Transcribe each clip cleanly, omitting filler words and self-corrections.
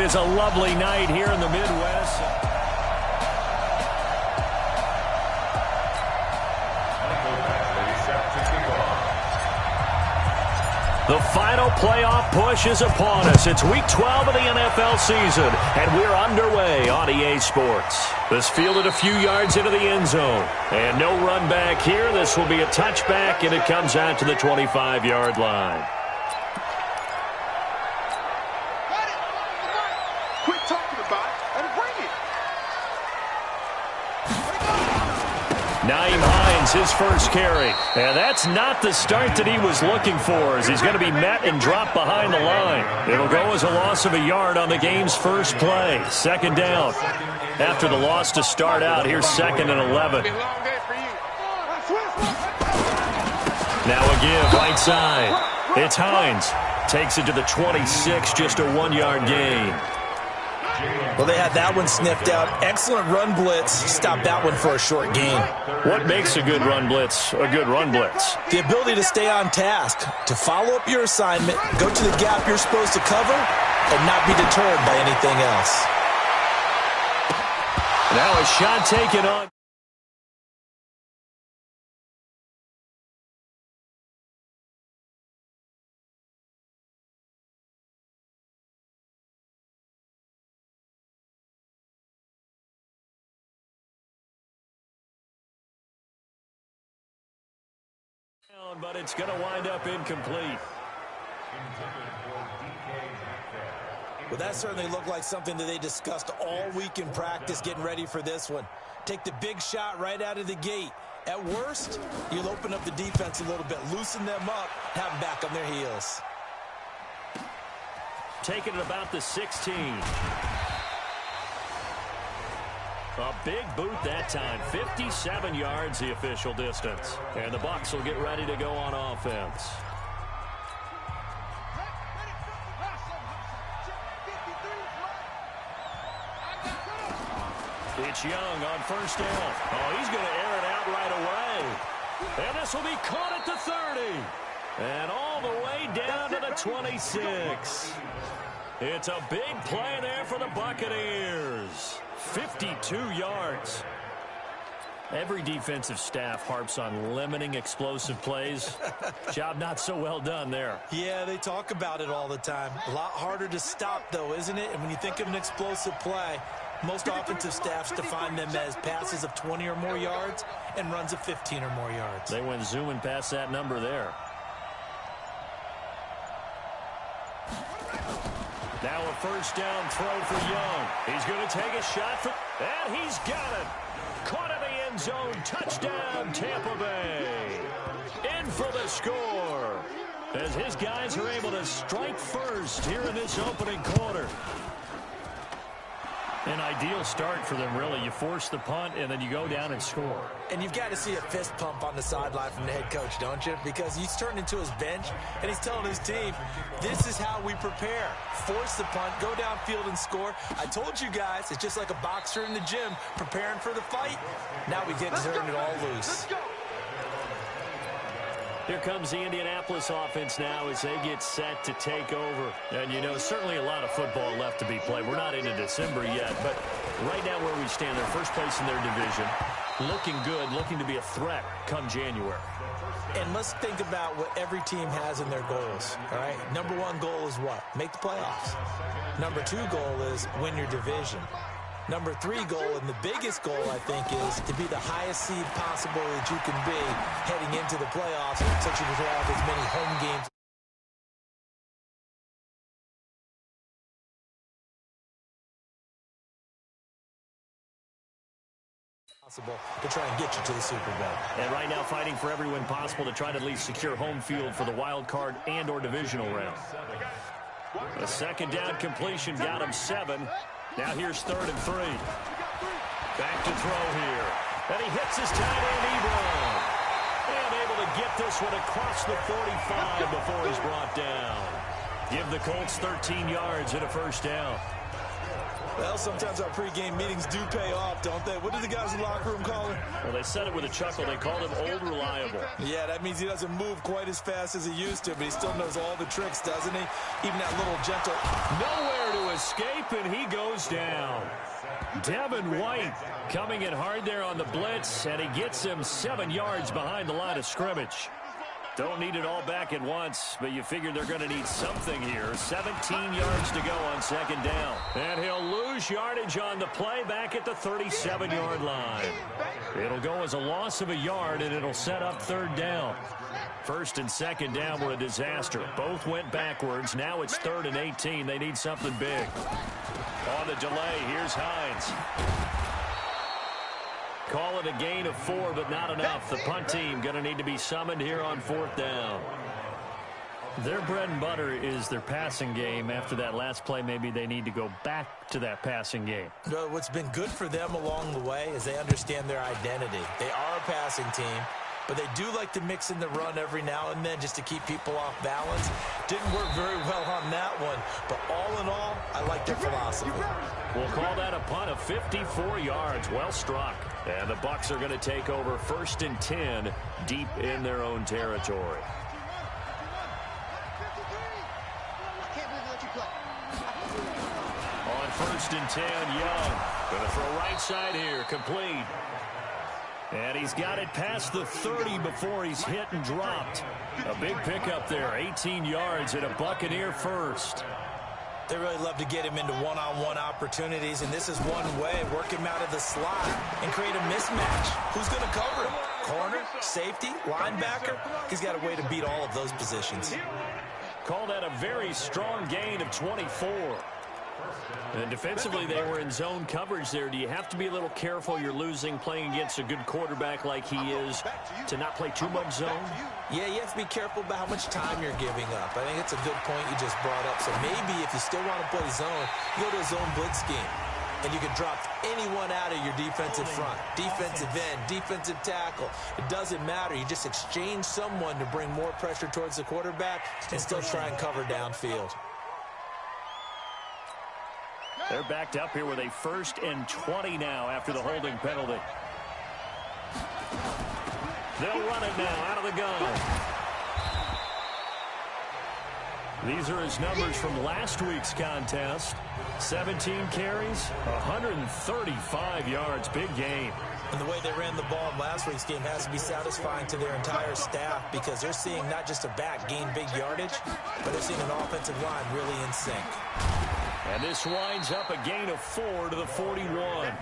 is a lovely night here in the Midwest. The final playoff push is upon us. It's Week 12 of the NFL season, and we're underway on EA Sports. This fielded a few yards into the end zone, and no run back here. This will be a touchback, and it comes out to the 25-yard line. Quit talking about it and bring it. Naeem Hines, his first carry. And that's not the start that he was looking for, as he's going to be met and dropped behind the line. It'll go as a loss of a yard on the game's first play. Second down. After the loss to start out, here's 2nd and 11. Now a give, right side. It's Hines. Takes it to the 26, just a 1-yard gain. Well, they had that one sniffed out. Excellent run blitz. Stopped that one for a short gain. What makes a good run blitz a good run blitz? The ability to stay on task, to follow up your assignment, go to the gap you're supposed to cover, and not be deterred by anything else. Now a shot taken on. But it's going to wind up incomplete. Well, that certainly looked like something that they discussed all week in practice getting ready for this one. Take the big shot right out of the gate. At worst, you'll open up the defense a little bit, loosen them up, have them back on their heels. Taking it about the 16. A big boot that time. 57 yards the official distance. And the Bucs will get ready to go on offense. It's Young on first down. Oh, he's going to air it out right away. And this will be caught at the 30. And all the way down to the 26. It's a big play there for the Buccaneers. 52 yards. Every defensive staff harps on limiting explosive plays. Job not so well done there. Yeah, they talk about it all the time. A lot harder to stop, though, isn't it? And when you think of an explosive play, most offensive staffs define them as passes of 20 or more yards and runs of 15 or more yards. They went zooming past that number there. Now a first down throw for Young. He's going to take a shot for, and he's got it. Caught in the end zone. Touchdown, Tampa Bay. In for the score, as his guys are able to strike first here in this opening quarter. An ideal start for them, really. You force the punt, and then you go down and score. And you've got to see a fist pump on the sideline from the head coach, don't you? Because he's turned into his bench, and he's telling his team, this is how we prepare. Force the punt, go downfield and score. I told you guys, it's just like a boxer in the gym preparing for the fight. Now we get to turn it all loose. Here comes the Indianapolis offense now as they get set to take over. And, you know, certainly a lot of football left to be played. We're not into December yet, but right now where we stand, they're first place in their division. Looking good, looking to be a threat come January. And let's think about what every team has in their goals, all right? Number one goal is what? Make the playoffs. Number two goal is win your division. Number three goal, and the biggest goal, I think, is to be the highest seed possible that you can be heading into the playoffs, so you can have as many home games possible to try and get you to the Super Bowl. And right now fighting for every win possible to try to at least secure home field for the wild card and or divisional round. A second down completion got him 7. Now here's 3rd and 3. Back to throw here. And he hits his tight end, Ebron. And able to get this one across the 45 before he's brought down. Give the Colts 13 yards and a first down. Well, sometimes our pregame meetings do pay off, don't they? What do the guys in the locker room call him? Well, they said it with a chuckle. They called him Old Reliable. Yeah, that means he doesn't move quite as fast as he used to, but he still knows all the tricks, doesn't he? Even that little gentle... Nowhere to escape, and he goes down. Devin White coming in hard there on the blitz, and he gets him 7 yards behind the line of scrimmage. Don't need it all back at once, but you figure they're going to need something here. 17 yards to go on second down. And he'll lose yardage on the play back at the 37-yard line. It'll go as a loss of a yard, and it'll set up third down. First and second down were a disaster. Both went backwards. Now it's 3rd and 18. They need something big. On the delay, here's Hines. Call it a gain of 4, but not enough. The punt team going to need to be summoned here on 4th down. Their bread and butter is their passing game. After that last play, maybe they need to go back to that passing game. Well, what's been good for them along the way is they understand their identity. They are a passing team, but they do like to mix in the run every now and then just to keep people off balance. Didn't work very well on that one, but all in all, I like their philosophy. We'll call that a punt of 54 yards. Well struck. And the Bucs are going to take over 1st and 10 deep in their own territory. On 1st and 10, Young. Going to throw right side here. Complete. And he's got it past the 30 before he's hit and dropped. A big pickup there. 18 yards and a Buccaneer first. They really love to get him into one-on-one opportunities, and this is one way. Work him out of the slot and create a mismatch. Who's going to cover him? Corner, safety, linebacker? He's got a way to beat all of those positions. Call that a very strong gain of 24. And defensively, they were in zone coverage there. Do you have to be a little careful? You're losing playing against a good quarterback like he is to not play too much zone? Yeah, you have to be careful about how much time you're giving up. I think it's a good point you just brought up. So maybe if you still want to play zone, you go to a zone blitz scheme. And you can drop anyone out of your defensive front. Defensive end, defensive tackle. It doesn't matter. You just exchange someone to bring more pressure towards the quarterback and still try and cover downfield. They're backed up here with a 1st and 20 now after the holding penalty. They'll run it now out of the gun. These are his numbers from last week's contest. 17 carries, 135 yards. Big game. And the way they ran the ball in last week's game has to be satisfying to their entire staff because they're seeing not just a back gain big yardage, but they're seeing an offensive line really in sync. And this winds up a gain of 4 to the 41.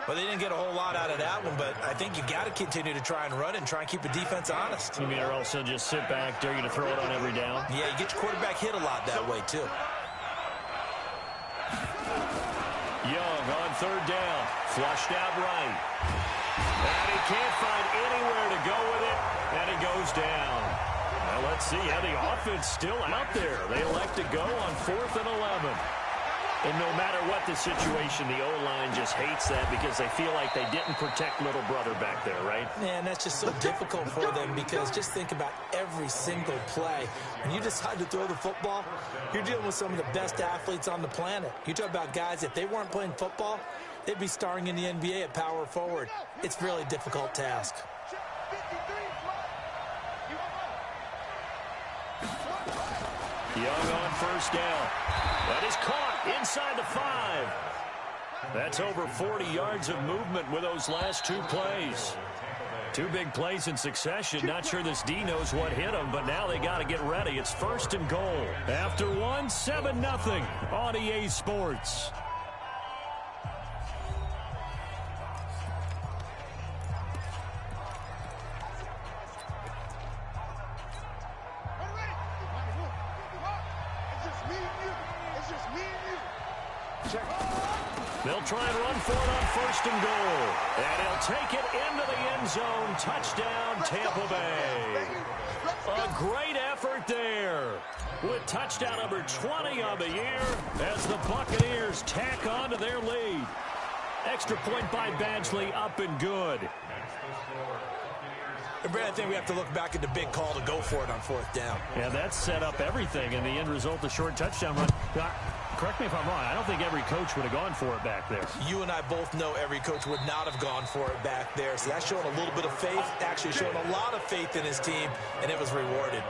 Well, they didn't get a whole lot out of that one, but I think you got to continue to try and run and try and keep the defense honest. You mean or else they'll just sit back, dare you to throw it on every down? Yeah, you get your quarterback hit a lot that way, too. Young on 3rd down, flushed out right. And he can't find anywhere to go with it, and he goes down. Well, let's see how the offense still out there. They elect to go on 4th and 11. And no matter what the situation, the O-line just hates that because they feel like they didn't protect little brother back there, right? Man, that's just so difficult for them because just think about every single play. When you decide to throw the football, you're dealing with some of the best athletes on the planet. You talk about guys, if they weren't playing football, they'd be starring in the NBA at power forward. It's a really difficult task. Young on 1st down. That is caught inside the 5. That's over 40 yards of movement with those last 2 plays. 2 big plays in succession. Not sure this D knows what hit him, but now they got to get ready. It's 1st and goal. After 1, 7-0 on EA Sports. They'll try and run for it on 1st and goal. And he'll take it into the end zone. Touchdown, Tampa Bay. A great effort there. With touchdown number 20 on the year as the Buccaneers tack on to their lead. Extra point by Badgley, up and good. And Brad, I think we have to look back at the big call to go for it on 4th down. Yeah, that set up everything, and the end result, the short touchdown run. correct me if I'm wrong, I don't think every coach would have gone for it back there. You and I both know every coach would not have gone for it back there. So that's showing a little bit of faith, actually showing a lot of faith in his team, and it was rewarded.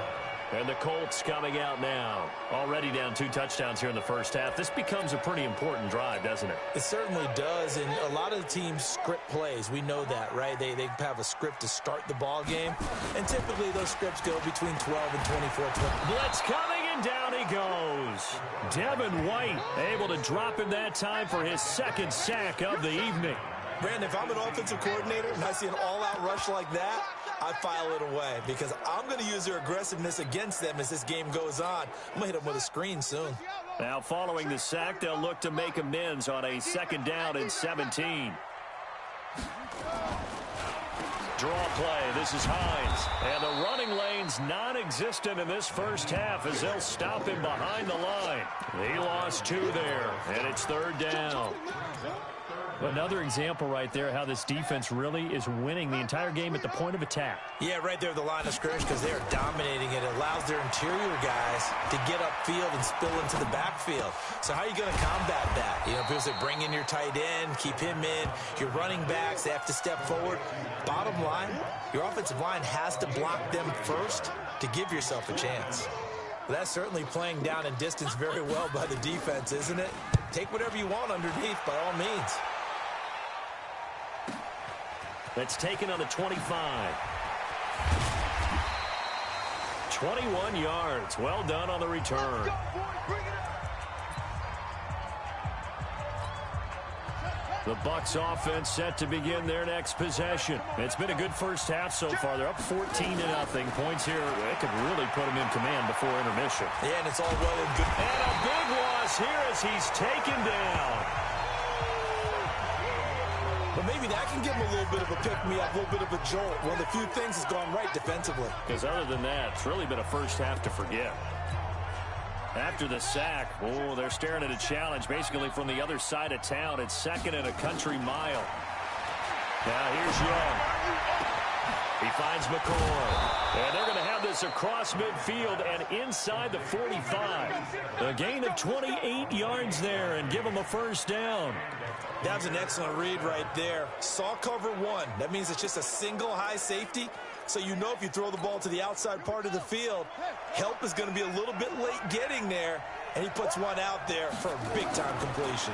And the Colts coming out now. Already down 2 touchdowns here in the first half. This becomes a pretty important drive, doesn't it? It certainly does, and a lot of the teams script plays. We know that, right? They have a script to start the ball game, and typically those scripts go between 12 and 24. Blitz coming, and down he goes. Devin White able to drop him that time for his 2nd sack of the evening. Brandon, if I'm an offensive coordinator and I see an all-out rush like that, I file it away because I'm going to use their aggressiveness against them as this game goes on. I'm going to hit them with a screen soon. Now, following the sack, they'll look to make amends on a 2nd down and 17. Draw play. This is Hines. And the running lane's non-existent in this first half as they'll stop him behind the line. He lost 2 there, and it's 3rd down. Another example right there how this defense really is winning the entire game at the point of attack. Yeah, right there at the line of scrimmage because they are dominating it. It allows their interior guys to get upfield and spill into the backfield. So how are you going to combat that? You know, people say bring in your tight end, keep him in. Your running backs, they have to step forward. Bottom line, your offensive line has to block them first to give yourself a chance. Well, that's certainly playing down in distance very well by the defense, isn't it? Take whatever you want underneath by all means. That's taken on the 25. 21 yards. Well done on the return. The Bucs offense set to begin their next possession. It's been a good first half so far. They're up 14-0. Points here, it could really put them in command before intermission. Yeah, and it's all well and good. And a big loss here as he's taken down. But maybe that can give him a little bit of a pick-me-up, a little bit of a jolt. One of the few things has gone right defensively. Because other than that, it's really been a first half to forget. After the sack, oh, they're staring at a challenge basically from the other side of town. It's 2nd and a country mile. Now here's Young. He finds McCoy. And they're going to have this across midfield and inside the 45. A gain of 28 yards there and give them a first down. That was an excellent read right there. Saw cover 1. That means it's just a single high safety. So you know if you throw the ball to the outside part of the field, help is going to be a little bit late getting there. And he puts one out there for a big-time completion.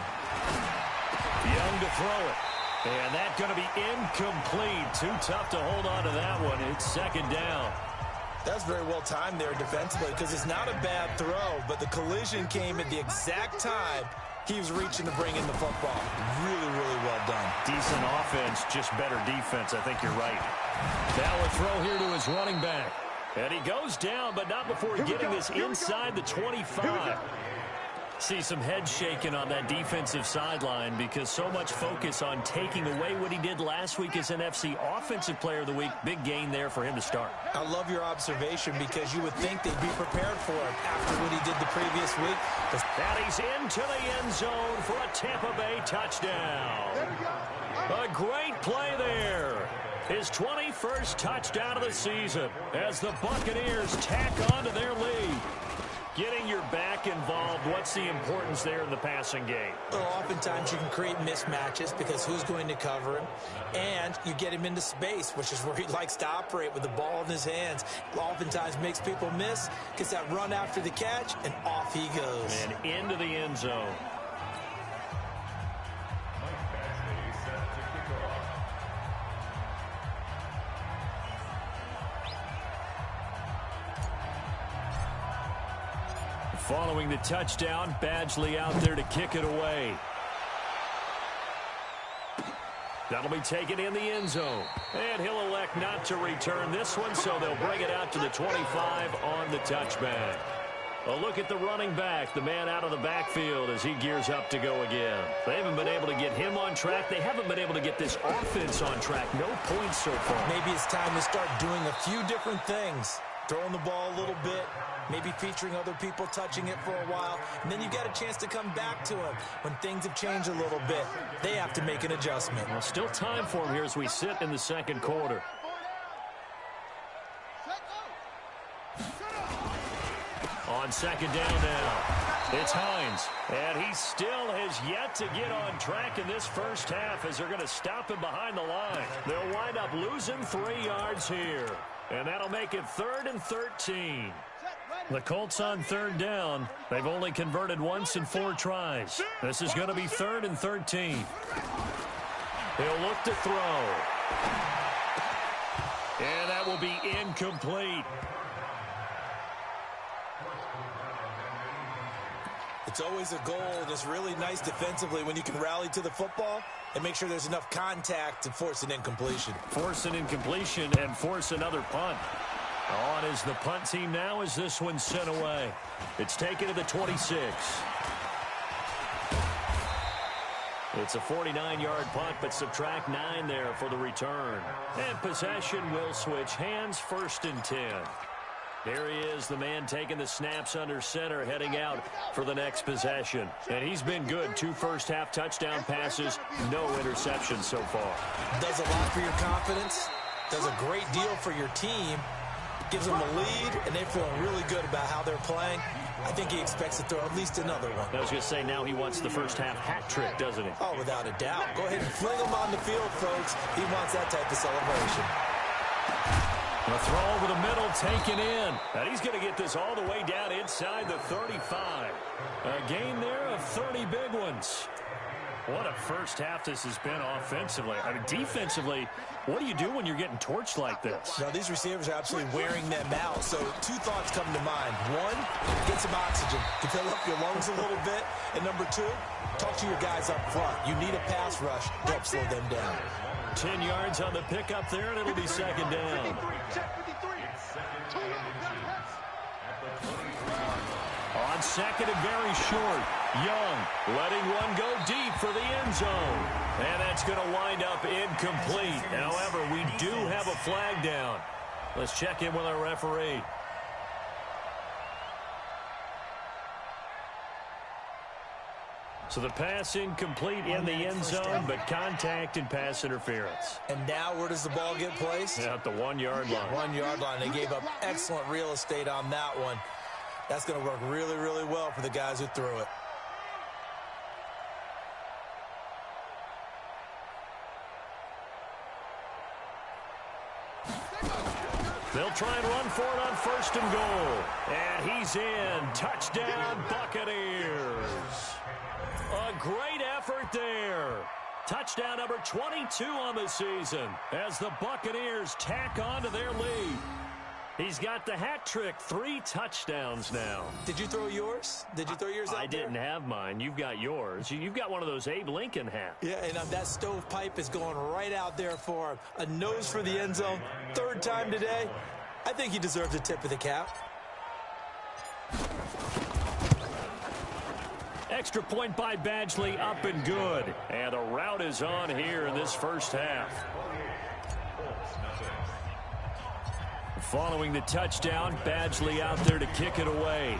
Young to throw it. And that's going to be incomplete. Too tough to hold on to that one. It's 2nd down. That's very well timed there defensively because it's not a bad throw, but the collision came at the exact time he was reaching to bring in the football. Really, really well done. Decent offense, just better defense. I think you're right. Now a throw here to his running back. And he goes down, but not before getting this inside the 25. See some head shaking on that defensive sideline because so much focus on taking away what he did last week as NFC Offensive Player of the Week. Big gain there for him to start. I love your observation because you would think they'd be prepared for him after what he did the previous week. And he's into the end zone for a Tampa Bay touchdown. A great play there. His 21st touchdown of the season as the Buccaneers tack on to their lead. Getting your back involved, what's the importance there in the passing game? Well, oftentimes you can create mismatches because who's going to cover him, and you get him into space, which is where he likes to operate with the ball in his hands. Oftentimes makes people miss, gets that run after the catch, and off he goes. And into the end zone. Following the touchdown, Badgley out there to kick it away. That'll be taken in the end zone. And he'll elect not to return this one, so they'll bring it out to the 25 on the touchback. A look at the running back, the man out of the backfield as he gears up to go again. They haven't been able to get him on track. They haven't been able to get this offense on track. No points so far. Maybe it's time to start doing a few different things. Throwing the ball a little bit, maybe featuring other people touching it for a while, and then you get a chance to come back to him when things have changed a little bit. They have to make an adjustment. Well, still time for him here as we sit in the second quarter. On second down now, it's Hines. And he still has yet to get on track in this first half as they're going to stop him behind the line. They'll wind up losing 3 yards here. And that'll make it 3rd and 13. The Colts on third down. They've only converted once in 4 tries. This is going to be 3rd and 13. He'll look to throw. And that will be incomplete. It's always a goal, and it's really nice defensively when you can rally to the football and make sure there's enough contact to force an incompletion. Force an incompletion and force another punt. On is the punt team now as this one's sent away. It's taken to the 26. It's a 49-yard punt, but subtract 9 there for the return. And possession will switch hands, 1st and 10. There he is, the man taking the snaps under center, heading out for the next possession. And he's been good. 2 first-half touchdown passes, no interceptions so far. Does a lot for your confidence, does a great deal for your team, gives them a lead, and they're feeling really good about how they're playing. I think he expects to throw at least another one. I was going to say, now he wants the first-half hat trick, doesn't he? Oh, without a doubt. Go ahead and fling him on the field, folks. He wants that type of celebration. A throw over the middle, taken in. And he's going to get this all the way down inside the 35. A gain there of 30 big ones. What a first half this has been offensively. I mean, defensively, what do you do when you're getting torched like this? Now, these receivers are absolutely wearing them out. So 2 thoughts come to mind. 1, get some oxygen to fill up your lungs a little bit. And number 2, talk to your guys up front. You need a pass rush to help slow them down. 10 yards on the pickup there, and it'll be second down. On second and very short, Young letting one go deep for the end zone. And that's going to wind up incomplete. However, we do have a flag down. Let's check in with our referee. So the pass incomplete in the end zone, but contact and pass interference. And now where does the ball get placed? At the 1-yard line. 1-yard line. They gave up excellent real estate on that one. That's going to work really, really well for the guys who threw it. They'll try and run for it on 1st and goal. And he's in. Touchdown, Buccaneers. A great effort there. Touchdown number 22 on the season as the Buccaneers tack on to their lead. He's got the hat trick, 3 touchdowns now. Did you throw yours? Did you throw yours out there? I didn't have mine. You've got yours. You've got one of those Abe Lincoln hats. Yeah, and that stovepipe is going right out there for him. A nose for the end zone. 3rd time today. I think he deserves a tip of the cap. Extra point by Badgley, up and good. And the route is on here in this first half. Following the touchdown, Badgley out there to kick it away.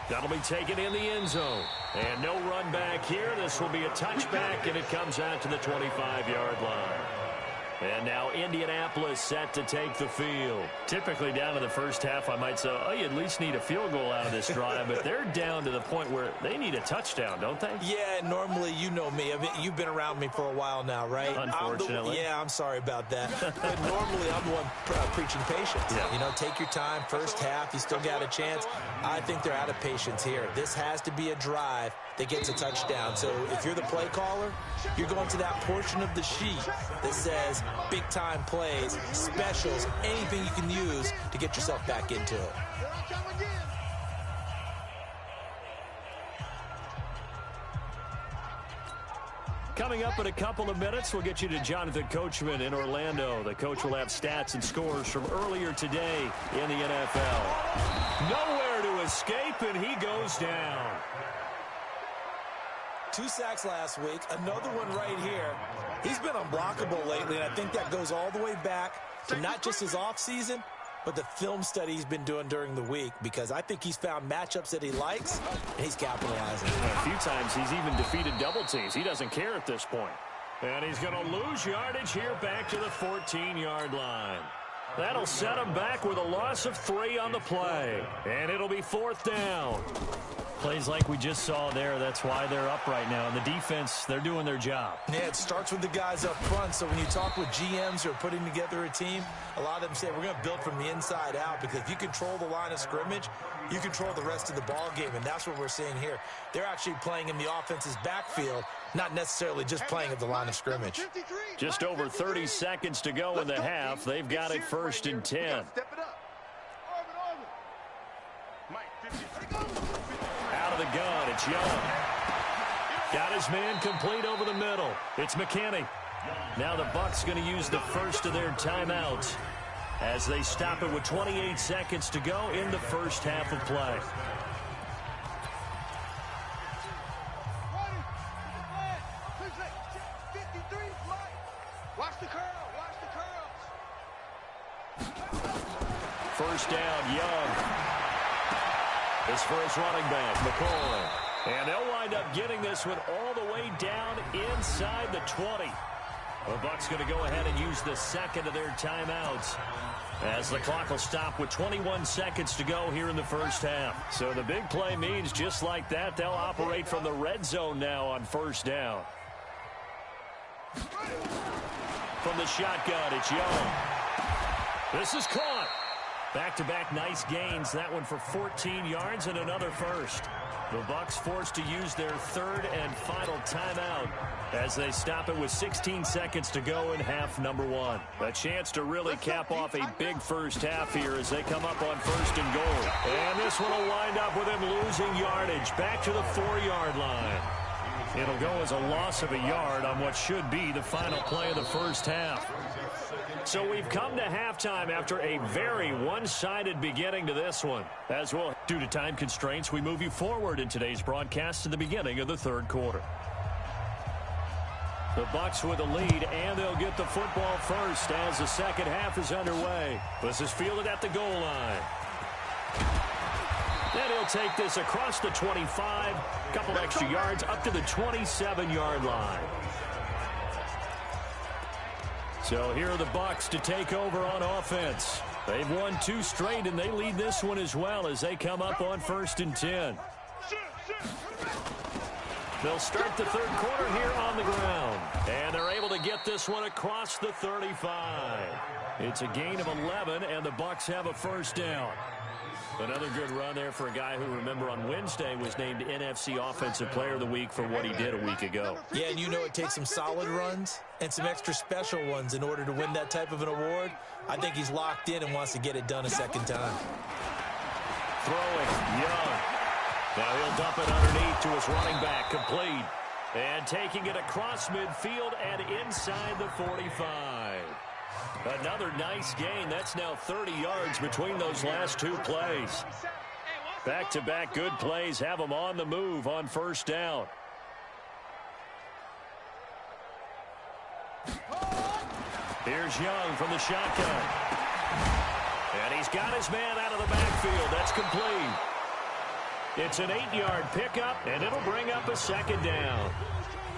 That'll be taken in the end zone. And no run back here. This will be a touchback, and it comes out to the 25-yard line. And now Indianapolis set to take the field. Typically down to the first half, I might say, oh, you at least need a field goal out of this drive. But they're down to the point where they need a touchdown, don't they? Yeah, normally you know me. I mean, you've been around me for a while now, right? Unfortunately. I'm sorry about that. But normally I'm the one preaching patience. Yeah. You know, take your time. First half, you still got a chance. I think they're out of patience here. This has to be a drive that gets a touchdown. So if you're the play caller, you're going to that portion of the sheet that says big-time plays, specials, anything you can use to get yourself back into it. Coming up in a couple of minutes, we'll get you to Jonathan Coachman in Orlando. The coach will have stats and scores from earlier today in the NFL. Nowhere to escape, and he goes down. 2 sacks last week, another one right here. He's been unblockable lately, and I think that goes all the way back to not just his offseason, but the film study he's been doing during the week, because I think he's found matchups that he likes, and he's capitalizing. A few times he's even defeated double teams. He doesn't care at this point. And he's going to lose yardage here back to the 14-yard line. That'll set them back with a loss of 3 on the play. And it'll be 4th down. Plays like we just saw there, that's why they're up right now. And the defense, they're doing their job. Yeah, it starts with the guys up front. So when you talk with GMs who are putting together a team, a lot of them say we're going to build from the inside out, because if you control the line of scrimmage, you control the rest of the ball game, and that's what we're seeing here. They're actually playing in the offense's backfield, not necessarily just playing at the line of scrimmage. Just over 30 seconds to go in the half. They've got it 1st and 10. Out of the gun, it's Young. Got his man complete over the middle. It's McKinney. Now the Bucs going to use the first of their timeouts as they stop it with 28 seconds to go in the first half of play. First down, Young. His first running back, McCoy. And they'll wind up getting this one all the way down inside the 20. The Bucs going to go ahead and use the second of their timeouts as the clock will stop with 21 seconds to go here in the first half. So the big play means just like that, they'll operate from the red zone now on first down. From the shotgun, it's Young. This is caught. Back-to-back nice gains. That one for 14 yards and another first. The Bucs forced to use their third and final timeout as they stop it with 16 seconds to go in half number 1. A chance to really cap off a big first half here as they come up on 1st and goal. And this one will wind up with them losing yardage back to the 4-yard line. It'll go as a loss of a yard on what should be the final play of the first half. So we've come to halftime after a very one-sided beginning to this one. As well, due to time constraints, we move you forward in today's broadcast to the beginning of the third quarter. The Bucs with a lead, and they'll get the football first as the second half is underway. This is fielded at the goal line. Then he'll take this across the 25, couple extra yards up to the 27-yard line. So here are the Bucs to take over on offense. They've won 2 straight, and they lead this one as well as they come up on 1st and 10. They'll start the third quarter here on the ground, and they're able to get this one across the 35. It's a gain of 11, and the Bucs have a first down. Another good run there for a guy who, remember, on Wednesday was named NFC Offensive Player of the Week for what he did a week ago. Yeah, and you know it takes some solid runs and some extra special ones in order to win that type of an award. I think he's locked in and wants to get it done a second time. Throwing, Young. Now he'll dump it underneath to his running back, complete. And taking it across midfield and inside the 45. Another nice gain. That's now 30 yards between those last 2 plays. Back-to-back good plays have them on the move on first down. Here's Young from the shotgun. And he's got his man out of the backfield. That's complete. It's an 8-yard pickup, and it'll bring up a second down.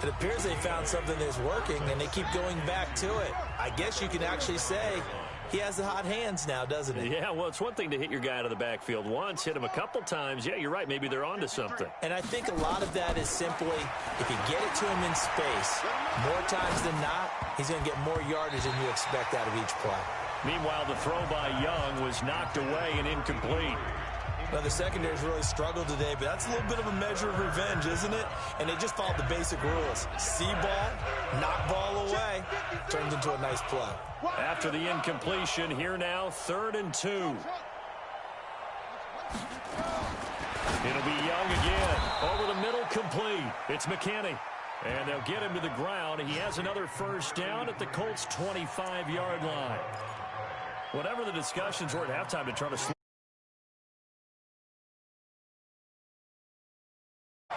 It appears they found something that's working, and they keep going back to it. I guess you can actually say he has the hot hands now, doesn't he? Yeah, well, it's one thing to hit your guy out of the backfield once, hit him a couple times. Yeah, you're right. Maybe they're onto something. And I think a lot of that is simply if you get it to him in space, more times than not, he's going to get more yardage than you expect out of each play. Meanwhile, the throw by Young was knocked away and incomplete. Well, the secondary's really struggled today, but that's a little bit of a measure of revenge, isn't it? And they just followed the basic rules. See ball, knock ball away, turns into a nice play. After the incompletion, here now, 3rd and 2. It'll be Young again. Over the middle, complete. It's McKinney. And they'll get him to the ground. He has another first down at the Colts' 25-yard line. Whatever the discussions were at halftime to try to slow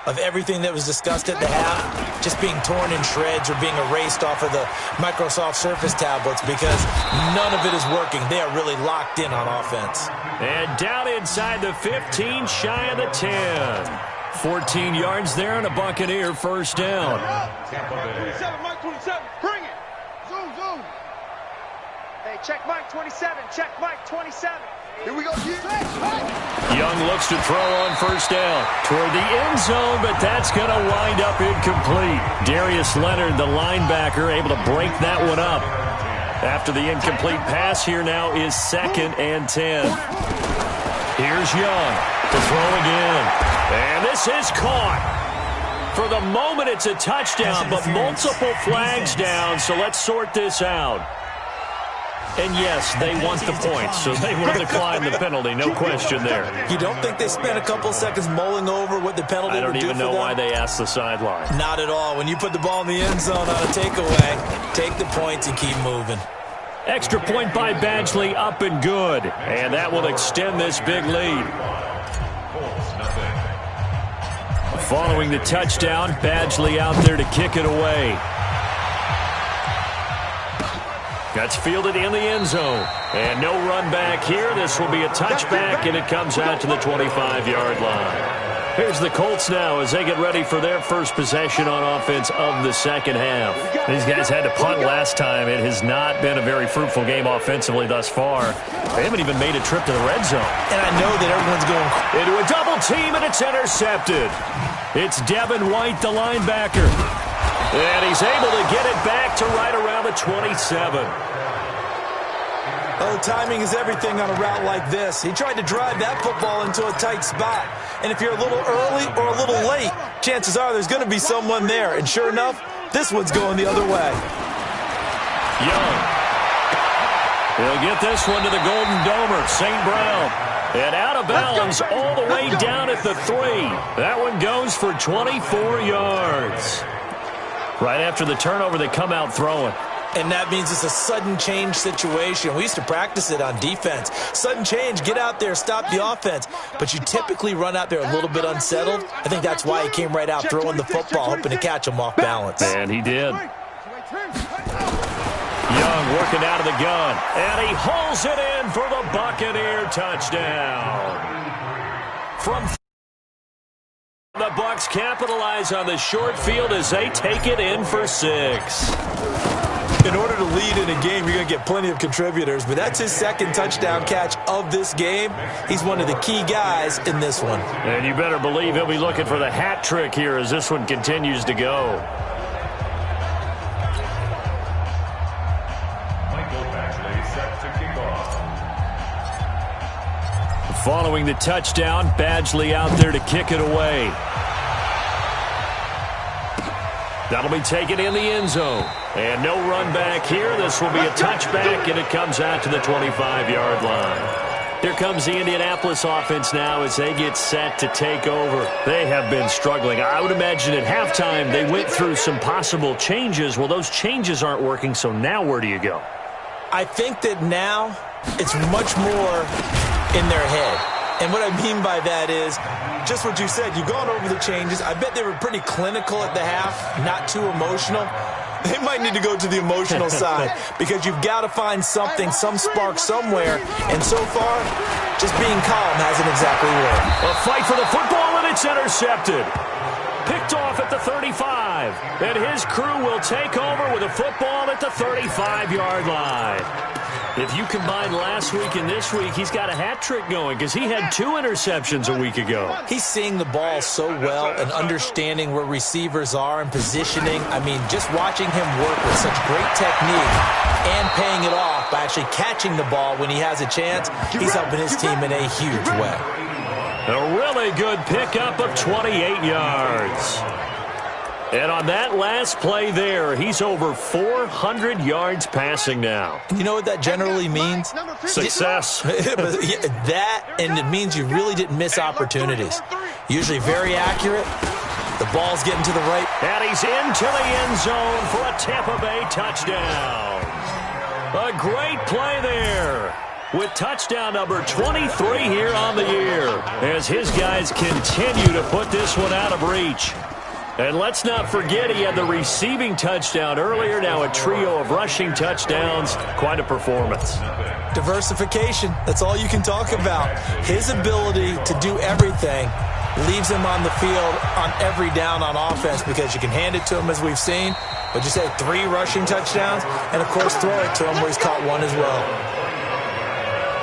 of everything that was discussed at the half just being torn in shreds or being erased off of the Microsoft Surface tablets because none of it is working. They are really locked in on offense. And down inside the 15, shy of the 10. 14 yards there and a Buccaneer first down. 27, Mike 27, bring it. Zoom, zoom. Hey, Check Mike 27. Check Mike 27. Here we go. Young looks to throw on first down toward the end zone, but that's going to wind up incomplete. Darius Leonard, the linebacker, able to break that one up. After the incomplete pass, here now is 2nd and 10. Here's Young to throw again. And this is caught. For the moment, it's a touchdown, but multiple flags down, so let's sort this out. And yes, they want the points, so they will decline the penalty, no question there. You don't think they spent a couple seconds mulling over what the penalty would do for them? I don't even know why they asked the sideline. Not at all. When you put the ball in the end zone on a takeaway, take the points and keep moving. Extra point by Badgley, up and good. And that will extend this big lead. Following the touchdown, Badgley out there to kick it away. That's fielded in the end zone. And no run back here. This will be a touchback, and it comes out to the 25-yard line. Here's the Colts now as they get ready for their first possession on offense of the second half. These guys had to punt last time. It has not been a very fruitful game offensively thus far. They haven't even made a trip to the red zone. And I know that everyone's going into a double team, and it's intercepted. It's Devin White, the linebacker. And he's able to get it back to right around the 27. Oh, timing is everything on a route like this. He tried to drive that football into a tight spot. And if you're a little early or a little late, chances are there's going to be someone there. And sure enough, this one's going the other way. Young. He'll get this one to the Golden Domer, St. Brown. And out of bounds all the way down at the 3. That one goes for 24 yards. Right after the turnover, they come out throwing. And that means it's a sudden change situation. We used to practice it on defense. Sudden change, get out there, stop the offense. But you typically run out there a little bit unsettled. I think that's why he came right out throwing the football, hoping to catch him off balance. And he did. Young working out of the gun. And he hauls it in for the Buccaneer touchdown. From the Bucs capitalize on the short field as they take it in for 6. In order to lead in a game, you're going to get plenty of contributors, but that's his second touchdown catch of this game. He's one of the key guys in this one. And you better believe he'll be looking for the hat trick here as this one continues to go. Following the touchdown, Badgley out there to kick it away. That'll be taken in the end zone. And no run back here. This will be a touchback, and it comes out to the 25-yard line. Here comes the Indianapolis offense now as they get set to take over. They have been struggling. I would imagine at halftime they went through some possible changes. Well, those changes aren't working, so now where do you go? I think that now it's much more in their head. And what I mean by that is just what you said. You've gone over the changes. I bet they were pretty clinical at the half, not too emotional. They might need to go to the emotional side because you've got to find something, some spark somewhere. And so far, just being calm hasn't exactly worked. A fight for the football, and it's intercepted. Picked off at the 35. And his crew will take over with a football at the 35-yard line. If you combine last week and this week, he's got a hat trick going because he had 2 interceptions a week ago. He's seeing the ball so well and understanding where receivers are and positioning. I mean, just watching him work with such great technique and paying it off by actually catching the ball when he has a chance, he's helping his team in a huge way. A really good pickup of 28 yards. And on that last play there, he's over 400 yards passing now. You know what that generally means? Success. That, and it means you really didn't miss opportunities. Usually very accurate. The ball's getting to the right. And he's into the end zone for a Tampa Bay touchdown. A great play there. With touchdown number 23 here on the year. As his guys continue to put this one out of reach. And let's not forget he had the receiving touchdown earlier. Now a trio of rushing touchdowns. Quite a performance. Diversification. That's all you can talk about. His ability to do everything leaves him on the field on every down on offense because you can hand it to him as we've seen. But you say 3 rushing touchdowns, and, of course, throw it to him where he's caught 1 as well.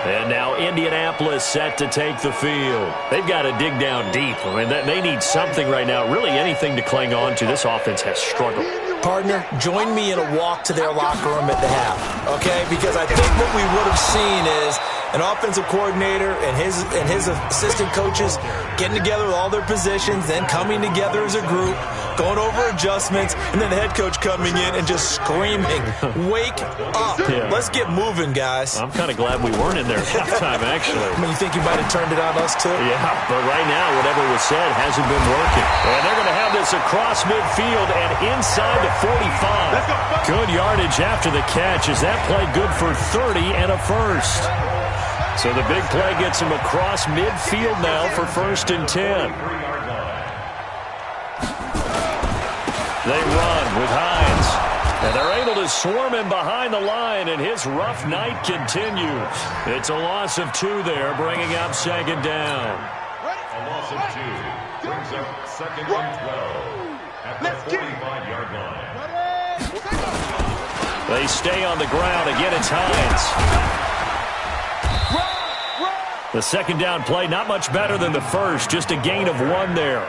And now Indianapolis set to take the field. They've got to dig down deep. I mean, they need something right now, really anything to cling on to. This offense has struggled. Partner, join me in a walk to their locker room at the half, okay? Because I think what we would have seen is an offensive coordinator and his assistant coaches getting together with all their positions, then coming together as a group, going over adjustments, and then the head coach coming in and just screaming, "Wake up. Yeah. Let's get moving, guys." I'm kind of glad we weren't in there at halftime, actually. I mean, you think you might have turned it on us, too? Yeah, but right now, whatever was said hasn't been working. And they're going to have this across midfield and inside the 45. Good yardage after the catch. Is that play good for 30 and a first? So the big play gets him across midfield now for 1st and 10. They run with Hines. And they're able to swarm him behind the line, and his rough night continues. It's a loss of 2 there, bringing up 2nd down. A loss of 2 brings up 2nd and 12 at the 45-yard line. They stay on the ground. Again, it's Hines. The 2nd down play, not much better than the first, just a gain of 1 there.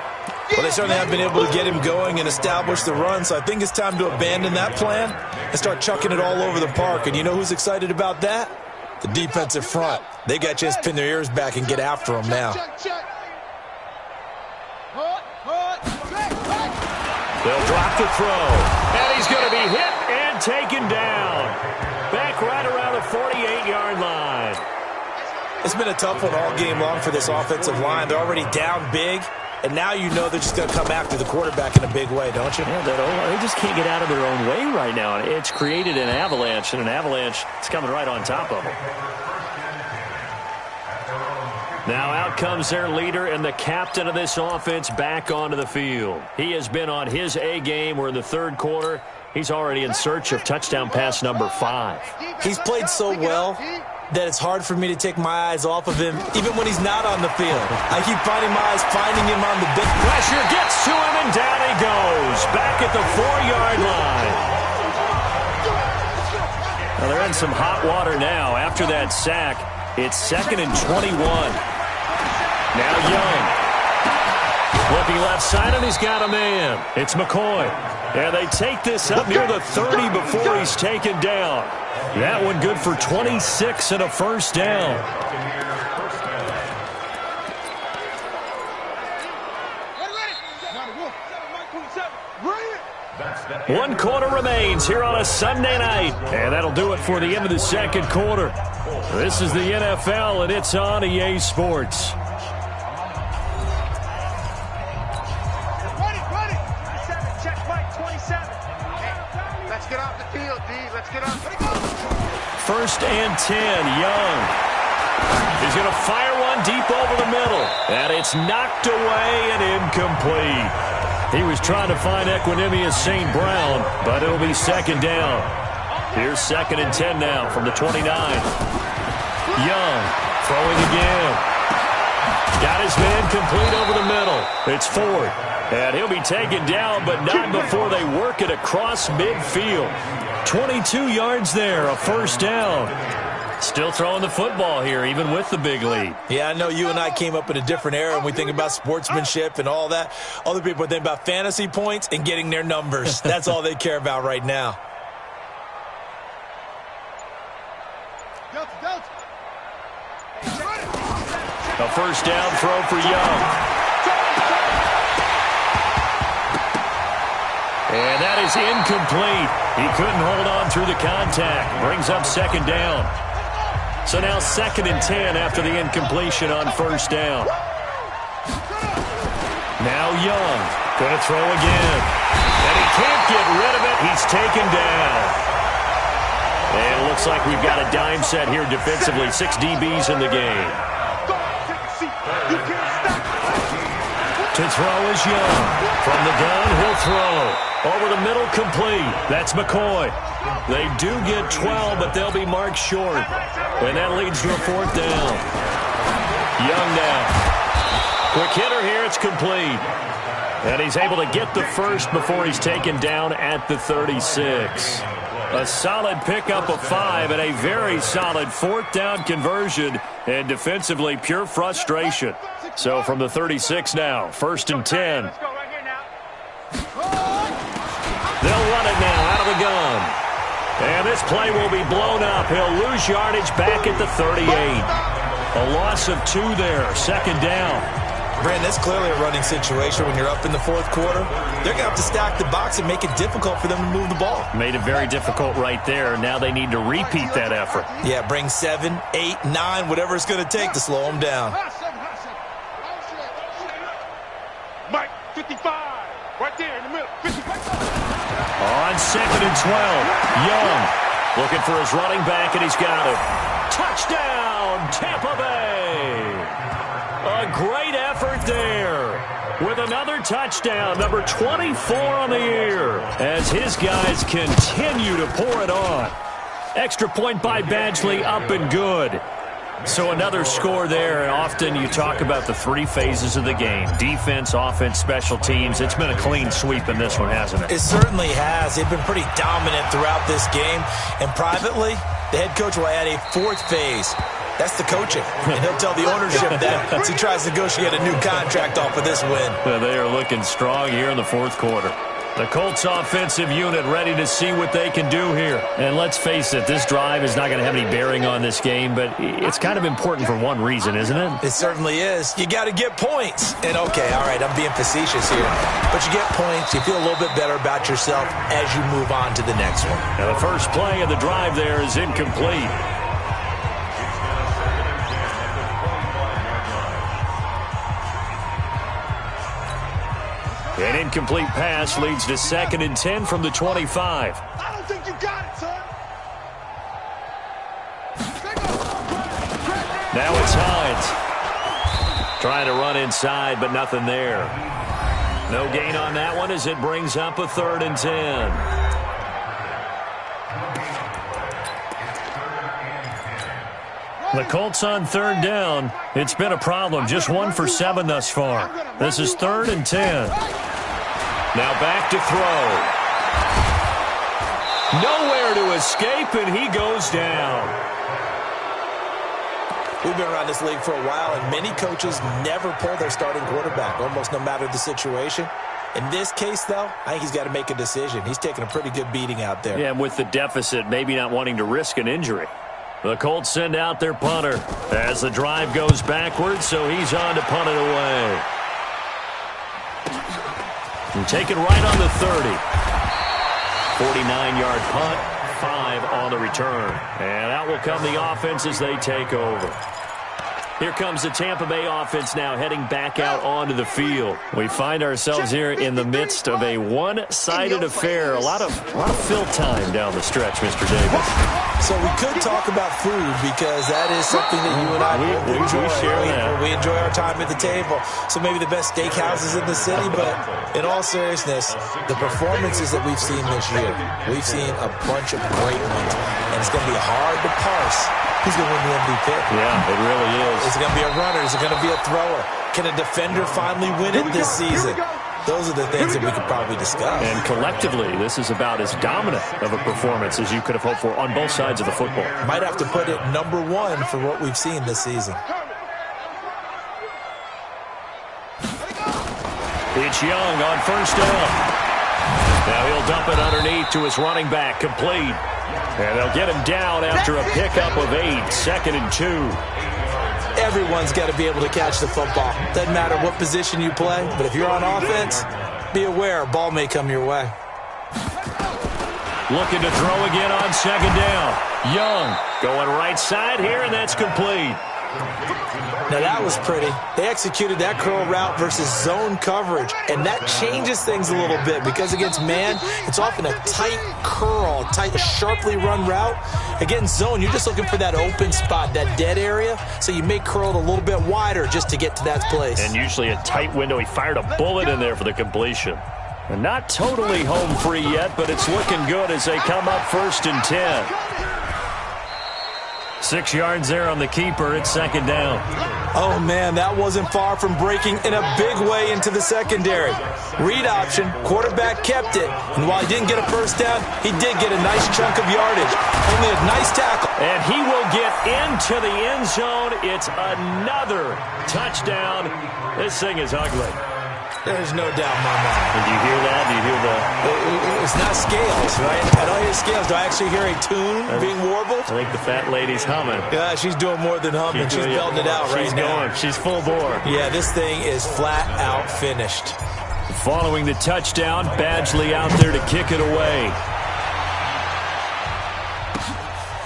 Well, they certainly have been able to get him going and establish the run, so I think it's time to abandon that plan and start chucking it all over the park. And you know who's excited about that? The defensive front. They got a chance to pin their ears back and get after him now. They'll drop the throw, and he's going to be hit and taken down. Back right around the 48-yard line. It's been a tough one all game long for this offensive line. They're already down big, and now you know they're just going to come after the quarterback in a big way, don't you? Yeah, they just can't get out of their own way right now. It's created an avalanche, and an avalanche is coming right on top of them. Now out comes their leader and the captain of this offense back onto the field. He has been on his A game. We're in the 3rd quarter. He's already in search of touchdown pass number 5. He's played so well that it's hard for me to take my eyes off of him, even when he's not on the field. I keep finding my eyes, finding him on the bench. Pressure gets to him, and down he goes. Back at the 4-yard line. Well, they're in some hot water now. After that sack, it's 2nd and 21. Now Young. Looking left side, and he's got a man. It's McCoy. And they take this up near the 30 before he's taken down. That one good for 26 and a 1st down. One quarter remains here on a Sunday night. And that'll do it for the end of the 2nd quarter. This is the NFL, and it's on EA Sports. Let's get off the field, D. Let's get off. 1st and 10, Young. He's going to fire one deep over the middle. And it's knocked away and incomplete. He was trying to find Equanimous St. Brown, but it'll be 2nd down. Here's 2nd and 10 now from the 29. Young throwing again. Got his man complete over the middle. It's Ford. And he'll be taken down, but not before they work it across midfield. 22 yards there, a 1st down. Still throwing the football here, even with the big lead. Yeah, I know you and I came up in a different era, and we think about sportsmanship and all that. Other people think about fantasy points and getting their numbers. That's all they care about right now. A 1st down throw for Young. And that is incomplete. He couldn't hold on through the contact. Brings up 2nd down. So now 2nd and 10 after the incompletion on 1st down. Now Young. Going to throw again. And he can't get rid of it. He's taken down. And it looks like we've got a dime set here defensively. 6 DBs in the game. To throw is Young. From the gun, he'll throw. Over the middle, complete. That's McCoy. They do get 12, but they'll be marked short. And that leads to a 4th down. Young now. Quick hitter here. it's complete. And he's able to get the first before he's taken down at the 36. A solid pickup of 5 and a very solid 4th down conversion, and defensively pure frustration. So from the 36 now, 1st and 10. They'll run it now out of the gun. And this play will be blown up. He'll lose yardage back at the 38. A loss of 2 there, 2nd down. Brandon, that's clearly a running situation when you're up in the 4th quarter. They're going to have to stack the box and make it difficult for them to move the ball. Made it very difficult right there. Now they need to repeat that effort. Yeah, bring 7, 8, 9, whatever it's going to take to slow them down. Mike, 55, right there in the middle. 55. On 2nd and 12, Young looking for his running back, and he's got it. Touchdown, Tampa Bay! A great effort there with another touchdown, number 24 on the year, as his guys continue to pour it on. Extra point by Badgley, up and good. So another score there, and often you talk about the 3 phases of the game: defense, offense, special teams. It's been a clean sweep in this one, hasn't it? It certainly has. They've been pretty dominant throughout this game, and privately, the head coach will add a 4th phase. That's the coaching, and he'll tell the ownership that as he tries to negotiate a new contract off of this win. Well, they are looking strong here in the 4th quarter. The Colts offensive unit ready to see what they can do here. And let's face it, this drive is not going to have any bearing on this game, but it's kind of important for one reason, isn't it? It certainly is. You got to get points. And okay, all right, I'm being facetious here. But you get points, you feel a little bit better about yourself as you move on to the next one. Now the first play of the drive there is incomplete. An incomplete pass leads to 2nd and 10 from the 25. I don't think you got it, son. Now it's Hines. Trying to run inside, but nothing there. No gain on that one as it brings up a 3rd and 10. The Colts on 3rd down. It's been a problem. Just 1 for 7 thus far. This is 3rd and 10. Now back to throw. Nowhere to escape, and he goes down. We've been around this league for a while, and many coaches never pull their starting quarterback, almost no matter the situation. In this case, though, I think he's got to make a decision. He's taking a pretty good beating out there. Yeah, and with the deficit, maybe not wanting to risk an injury. The Colts send out their punter as the drive goes backwards, so he's on to punt it away. And take it right on the 30. 49-yard punt, 5 on the return. And out will come the offense as they take over. Here comes the Tampa Bay offense now heading back out onto the field. We find ourselves here in the midst of a one-sided affair. A lot of fill time down the stretch, Mr. Davis. So we could talk about food because that is something that you and I enjoy. We enjoy our time at the table. So maybe the best steakhouses in the city, but in all seriousness, the performances that we've seen this year, we've seen a bunch of great ones, and it's going to be hard to parse who's going to win the MVP. Yeah, it really is. Is it going to be a runner? Is it going to be a thrower? Can a defender finally win it this season? Those are the things that we could probably discuss. And collectively, this is about as dominant of a performance as you could have hoped for on both sides of the football. Might have to put it number 1 for what we've seen this season. It's Young on 1st down. Now he'll dump it underneath to his running back, complete. And they'll get him down after a pickup of 8, 2nd and 2. Everyone's got to be able to catch the football. Doesn't matter what position you play, but if you're on offense, be aware a ball may come your way. Looking to throw again on 2nd down. Young going right side here, and that's complete. Now that was pretty. They executed that curl route versus zone coverage, and that changes things a little bit because against man, it's often a tight curl, tight, sharply run route. Against zone, you're just looking for that open spot, that dead area, so you may curl it a little bit wider just to get to that place. And usually a tight window. He fired a bullet in there for the completion. And not totally home free yet, but it's looking good as they come up 1st and 10. 6 yards there on the keeper. It's second down. Oh, man, that wasn't far from breaking in a big way into the secondary. Read option, quarterback kept it, and while he didn't get a first down, he did get a nice chunk of yardage. Only a nice tackle. And he will get into the end zone. It's another touchdown. This thing is ugly. There's no doubt in my mind. And do you hear that? Do you hear the... It's not scales, right? I don't hear scales. Do I actually hear a tune being warbled? I think the fat lady's humming. Yeah, she's doing more than humming. She's belting it out right now. She's full bore. Yeah, this thing is flat out finished. Following the touchdown, Badgley out there to kick it away.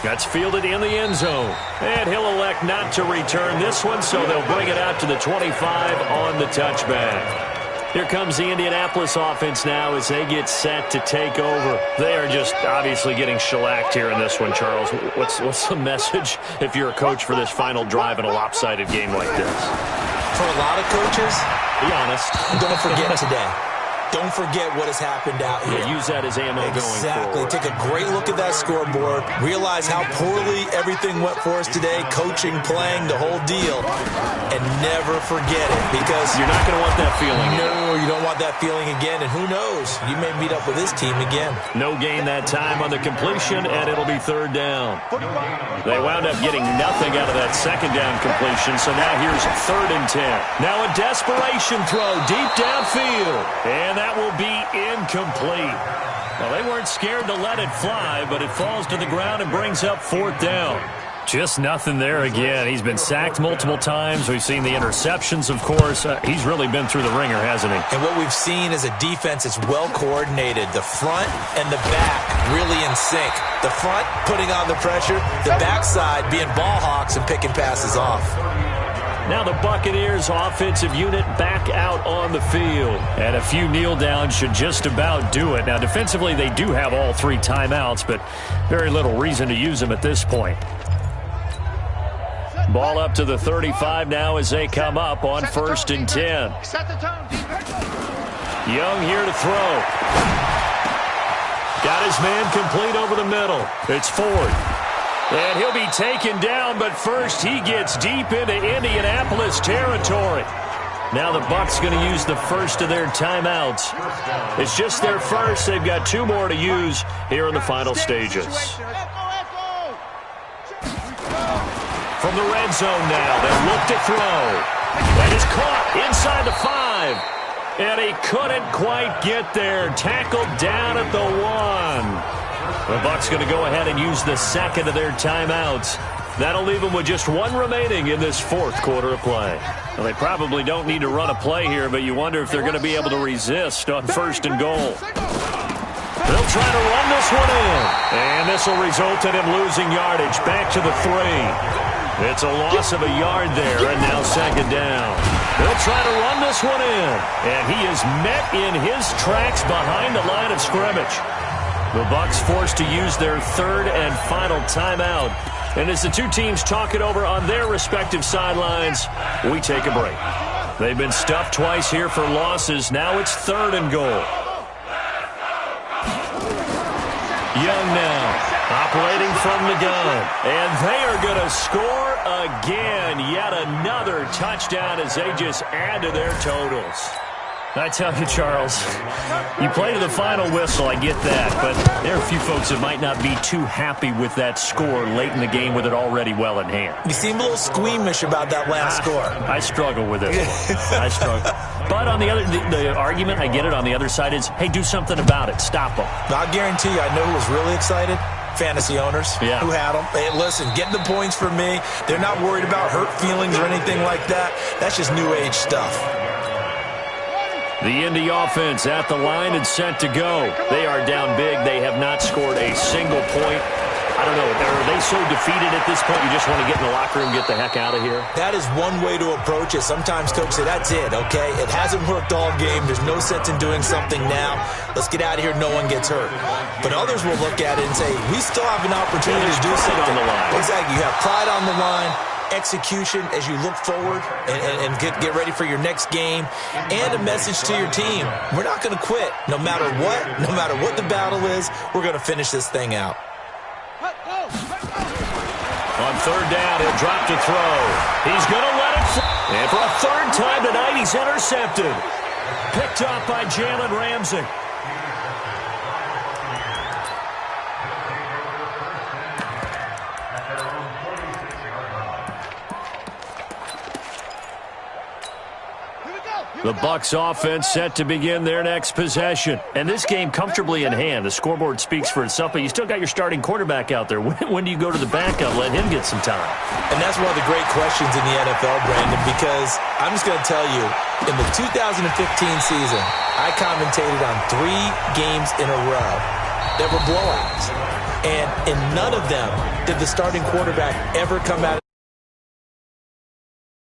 That's fielded in the end zone. And he'll elect not to return this one, so they'll bring it out to the 25 on the touchback. Here comes the Indianapolis offense now as they get set to take over. They are just obviously getting shellacked here in this one, Charles. What's the message if you're a coach for this final drive in a lopsided game like this? For a lot of coaches, be honest. Don't forget today. Don't forget what has happened out here. Yeah, use that as ammo going forward. Take a great look at that scoreboard. Realize how poorly everything went for us today, coaching, playing, the whole deal. And never forget it, because you're not going to want that feeling. No, you don't want that feeling again. And who knows? You may meet up with this team again. No gain that time on the completion, and it'll be third down. They wound up getting nothing out of that second down completion, so now here's 3rd and 10. Now a desperation throw deep downfield. And that will be incomplete. Well, they weren't scared to let it fly, but it falls to the ground and brings up 4th down. Just nothing there again. He's been sacked multiple times. We've seen the interceptions, of course. He's really been through the ringer, hasn't he? And what we've seen is a defense that's well coordinated. The front and the back really in sync. The front putting on the pressure, the backside being ball hawks and picking passes off. Now the Buccaneers offensive unit back out on the field. And a few kneel downs should just about do it. Now defensively they do have all 3 timeouts, but very little reason to use them at this point. Ball up to the 35 now as they come up on 1st and 10. Young here to throw. Got his man complete over the middle. It's Ford. And he'll be taken down, but first he gets deep into Indianapolis territory. Now the Bucs going to use the first of their timeouts. It's just their first. They've got 2 more to use here in the final stages. From the red zone now, they look to throw. That is caught inside the 5. And he couldn't quite get there. Tackled down at the 1. The Bucs going to go ahead and use the second of their timeouts. That'll leave them with just 1 remaining in this 4th quarter of play. Well, they probably don't need to run a play here, but you wonder if they're going to be able to resist on 1st and goal. They'll try to run this one in. And this will result in him losing yardage. Back to the 3. It's a loss of a yard there, and now 2nd down. They'll try to run this one in. And he is met in his tracks behind the line of scrimmage. The Bucs forced to use their 3rd and final timeout. And as the 2 teams talk it over on their respective sidelines, we take a break. They've been stuffed twice here for losses. Now it's 3rd and goal. Young now, operating from the gun. And they are going to score again. Yet another touchdown as they just add to their totals. I tell you, Charles, you play to the final whistle, I get that, but there are a few folks that might not be too happy with that score late in the game with it already well in hand. You seem a little squeamish about that last score. I struggle with it. I struggle. But on the other, the argument, I get it, on the other side is, hey, do something about it. Stop them. I guarantee you, I know who was really excited. Fantasy owners who had them. Hey, listen, get the points for me. They're not worried about hurt feelings or anything like that. That's just new age stuff. The Indy offense at the line and set to go. They are down big. They have not scored a single point. I don't know. Are they so defeated at this point you just want to get in the locker room and get the heck out of here? That is one way to approach it. Sometimes coaches say, that's it, okay? It hasn't worked all game. There's no sense in doing something now. Let's get out of here. No one gets hurt. But others will look at it and say, we still have an opportunity to do something. On the line. Exactly. You have pride on the line. Execution as you look forward and get ready for your next game, and a message to your team. We're not going to quit. No matter what the battle is, we're going to finish this thing out. On third down, he'll drop to throw. He's going to let it fly. And for a third time tonight, he's intercepted. Picked up by Jalen Ramsey. The Bucs offense set to begin their next possession. And this game comfortably in hand. The scoreboard speaks for itself, but you still got your starting quarterback out there. When do you go to the backup, let him get some time? And that's one of the great questions in the NFL, Brandon, because I'm just going to tell you, in the 2015 season, I commentated on 3 games in a row that were blowouts. And in none of them did the starting quarterback ever come out